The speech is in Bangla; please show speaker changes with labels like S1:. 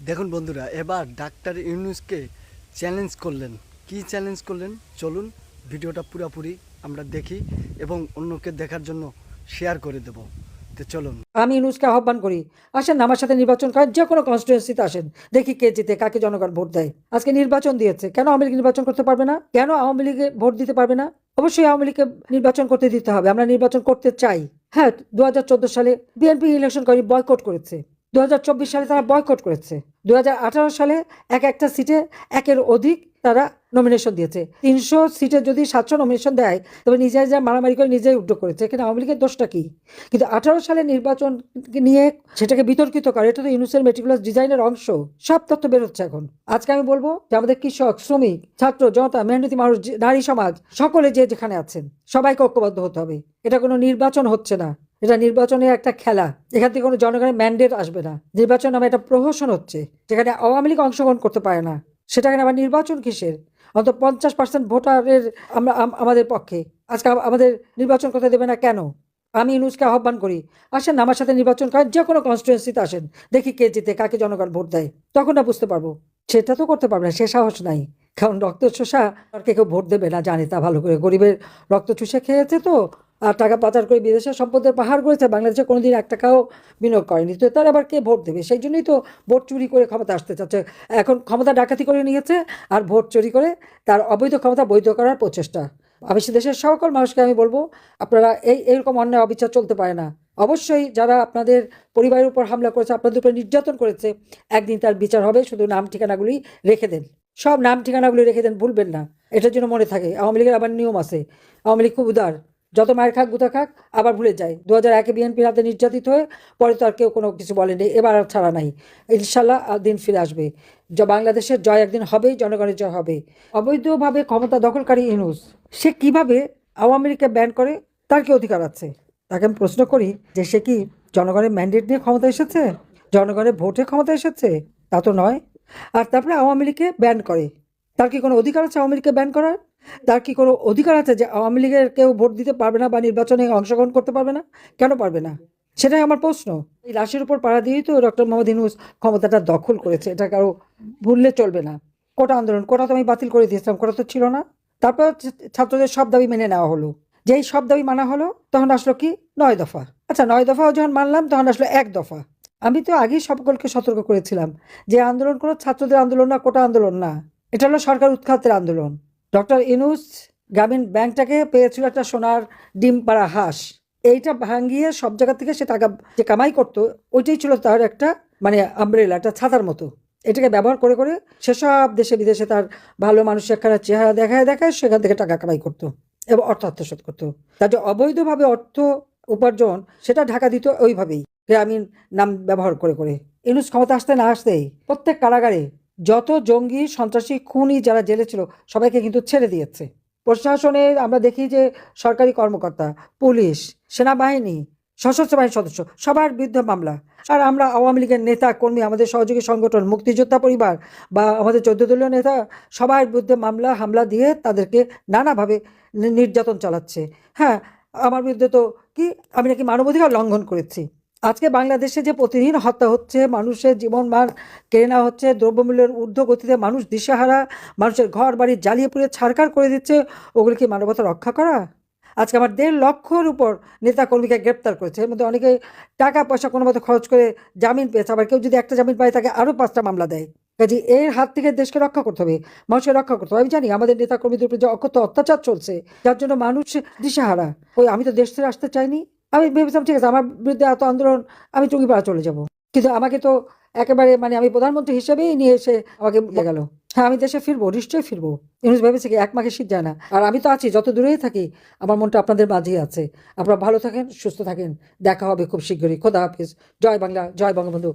S1: দেখুন বন্ধুরা, এবার ডাক্তার ইউনূসকে চ্যালেঞ্জ করলেন। কি চ্যালেঞ্জ করলেন চলুন ভিডিওটা পুরোপুরি আমরা দেখি এবং অন্যকে দেখার জন্য শেয়ার করে দেব। তো চলুন।
S2: আমি ইউনূসকে আহ্বান করি, আসেন আমার সাথে নির্বাচন করেন, যে কোনো কনস্টিটুয়েন্সিতে আসেন, দেখি কে জিতে, কাকে জনগণ ভোট দেয়। আজকে নির্বাচন দিয়েছে, কেন আওয়ামী লীগ নির্বাচন করতে পারবে না? কেন আওয়ামী লীগে ভোট দিতে পারবে না? অবশ্যই আওয়ামী লীগকে নির্বাচন করতে দিতে হবে। আমরা নির্বাচন করতে চাই। হ্যাঁ, 2014 সালে বিএনপি ইলেকশন করে বয়কট করেছে, 2024 সালে তারা বয়কট করেছে, 2018 সালে একটা সিটে একের অধিক তারা নমিনেশন দিয়েছে। 300 সিটে যদি 700 নমিনেশন দেয়, তবে নিজেরা যা মারামারি করে নিজেই উদ্যোগ করেছে। এখানে আওয়ামী লীগের দোষটা কি? কিন্তু 18 সালে নির্বাচন নিয়ে সেটাকে বিতর্কিত করে, এটা তো ইউনূসের মেটিকুলাস ডিজাইনের অংশ। সব তথ্য বেরোচ্ছে এখন। আজকে আমি বলবো যে আমাদের কৃষক, শ্রমিক, ছাত্র, জনতা, মেহনতি মানুষ, নারী সমাজ, সকলে যে যেখানে আছেন সবাইকে ঐক্যবদ্ধ হতে হবে। এটা কোনো নির্বাচন হচ্ছে না, এটা নির্বাচনের একটা খেলা। এখান থেকে কোনো জনগণের ম্যান্ডেট আসবে না। নির্বাচন নামে একটা প্রহসন হচ্ছে, যেখানে আওয়ামী লীগ অংশগ্রহণ করতে পারে না। সেটাকে আবার নির্বাচন কিসের? অন্তত 50% ভোটারের আমরা আমাদের পক্ষে। আজকে আমাদের নির্বাচন করতে দেবে না কেন? আমি ইউনূসকে আহ্বান করি, আসেন আমার সাথে নির্বাচন করেন, যে কোনো কনস্টিটুয়েন্সিতে আসেন, দেখি কে জিতে, কাকে জনগণ ভোট দেয়। তখন না বুঝতে পারবো। সেটা তো করতে পারবে না, সে সাহস নাই। কারণ রক্ত চোষা আর কেউ ভোট দেবে না, জানে তা ভালো করে। গরিবের রক্ত চুষে খেয়েছে তো, আর টাকা পাচার করে বিদেশে সম্পদের পাহাড় করেছে, বাংলাদেশে কোনোদিন এক টাকাও বিনিয়োগ করেনি। তো তার আবার কে ভোট দেবে? সেই জন্যই তো ভোট চুরি করে ক্ষমতা আসতে চাচ্ছে। এখন ক্ষমতা ডাকাতি করে নিয়েছে, আর ভোট চুরি করে তার অবৈধ ক্ষমতা বৈধ করার প্রচেষ্টা। আমি দেশের সকল মানুষকে আমি বলবো, আপনারা এইরকম অন্যায় অবিচার চলতে পারে না। অবশ্যই যারা আপনাদের পরিবারের উপর হামলা করেছে, আপনাদের উপর নির্যাতন করেছে, একদিন তার বিচার হবে। শুধু নাম ঠিকানাগুলি রেখে দেন, সব নাম ঠিকানাগুলি রেখে দেন, ভুলবেন না। এটার জন্য মনে থাকে আওয়ামী লীগের আবার নিয়ম আছে। আওয়ামী লীগ খুব উদার, যত মায়ের খাক গুতা খাক আবার ভুলে যায়। 2001-এ বিএনপির হাতে নির্যাতিত হয়ে পরে তো আর কেউ কোনো কিছু বলেনি। এবার আর ছাড়া নাই, ইনশাল্লাহ দিন ফিরে আসবে। বাংলাদেশের জয় একদিন হবেই, জনগণের জয় হবে। অবৈধভাবে ক্ষমতা দখলকারী ইউনূস, সে কিভাবে আওয়ামী লীগকে ব্যান করে? তার কি অধিকার আছে? তাকে আমি প্রশ্ন করি যে সে কি জনগণের ম্যান্ডেট নিয়ে ক্ষমতা এসেছে, জনগণের ভোটে ক্ষমতা এসেছে? তা তো নয়। আর তারপরে আওয়ামী লীগকে ব্যান করে। তার কি কোনো অধিকার আছে আওয়ামী লীগকে ব্যান করার? তার কি কোনো অধিকার আছে যে আওয়ামী লীগের কেউ ভোট দিতে পারবে না বা নির্বাচনে অংশগ্রহণ করতে পারবে না? কেন পারবে না? সেটাই আমার প্রশ্ন। এই লাশের উপর পাড়া দিয়েই তো ডক্টর মোহাম্মদ ইউনূস ক্ষমতাটা দখল করেছে, এটা কারো ভুললে চলবে না। কোটা আন্দোলন, কোটা তো আমি বাতিল করে দিয়েছিলাম, কোটা তো ছিল না। তারপর ছাত্রদের সব দাবি মেনে নেওয়া হলো। যেই সব দাবি মানা হলো, তখন আসলো কি 9 দফা। আচ্ছা, 9 দফাও যখন মানলাম, তখন আসলো 1 দফা। আমি তো আগেই সকলকে সতর্ক করেছিলাম যে আন্দোলন কোনো ছাত্রদের আন্দোলন না, কোটা আন্দোলন না, এটা হলো সরকার উৎখাতের আন্দোলন। ডক্টর ইউনূস গ্রামীণ ব্যাংকটাকে পেয়েছিল একটা সোনার ডিম পাড়া হাঁস। এইটা ভাঙিয়ে সব জায়গা থেকে সে টাকা যে কামাই করতো, ওইটাই ছিল তার একটা মানে আমব্রেলা, একটা ছাতার মতো। এটাকে ব্যবহার করে করে সেসব দেশে বিদেশে তার ভালো মানুষের একটা চেহারা দেখায় দেখায় সেখান থেকে টাকা কামাই করতো এবং অর্থ আত্মসাৎ করতো। তার যে অবৈধভাবে অর্থ উপার্জন, সেটা ঢাকা দিত ওইভাবেই, গ্রামীণ নাম ব্যবহার করে করে। ইউনূস ক্ষমতা আসতে না আসতেই প্রত্যেক কারাগারে যত জঙ্গি, সন্ত্রাসী, খুনি যারা জেলে ছিল, সবাইকে কিন্তু ছেড়ে দিয়েছে। প্রশাসনে আমরা দেখি যে সরকারি কর্মকর্তা, পুলিশ, সেনাবাহিনী, সশস্ত্র বাহিনীর সদস্য, সবার বিরুদ্ধে মামলা। আর আমরা আওয়ামী লীগের নেতা কর্মী, আমাদের সহযোগী সংগঠন মুক্তিযোদ্ধা পরিবার বা আমাদের 14 দলীয় নেতা, সবার বিরুদ্ধে মামলা হামলা দিয়ে তাদেরকে নানাভাবে নির্যাতন চালাচ্ছে। হ্যাঁ, আমার বিরুদ্ধে তো কি, আমি নাকি মানবাধিকার লঙ্ঘন করেছি। আজকে বাংলাদেশে যে প্রতিদিন হত্যা হচ্ছে, মানুষের জীবনমান কেড়ে নেওয়া হচ্ছে, দ্রব্যমূল্যের ঊর্ধ্বগতিতে মানুষ দিশেহারা, মানুষের ঘর বাড়ি জ্বালিয়ে পুড়িয়ে ছারখার করে দিচ্ছে, ওগুলো কি মানবতা রক্ষা করা? আজকে আমার 1.5 লক্ষর উপর নেতাকর্মীকে গ্রেপ্তার করেছে। এর মধ্যে অনেকে টাকা পয়সা কোনো মতো খরচ করে জামিন পেয়েছে, আবার কেউ যদি একটা জামিন পায় তাকে আরও 5টা মামলা দেয়। কাজে এর হাত থেকে দেশকে রক্ষা করতে হবে, মানুষকে রক্ষা করতে হবে। আমি জানি আমাদের নেতাকর্মীদের উপর যে অকথ্য অত্যাচার চলছে, যার জন্য মানুষ দিশেহারা। আমি তো দেশ ছেড়ে আসতে চাইনি। আমি ভেবেছিলাম ঠিক আছে, আমার বিরুদ্ধে এত আন্দোলন, আমি টুঙ্গিপাড়া চলে যাব। কিন্তু আমাকে তো একেবারে মানে আমি প্রধানমন্ত্রী হিসেবেই নিয়ে এসে আমাকে নিয়ে গেল। হ্যাঁ, আমি দেশে ফিরবো, নিশ্চয়ই ফিরবো। ইউনূস ভেবেছে কি 1 মাঘে শীত যায় না? আর আমি তো আছি, যত দূরেই থাকি আমার মনটা আপনাদের মাঝেই আছে। আপনারা ভালো থাকেন, সুস্থ থাকেন, দেখা হবে খুব শীঘ্রই। খোদা হাফিজ। জয় বাংলা, জয় বঙ্গবন্ধু।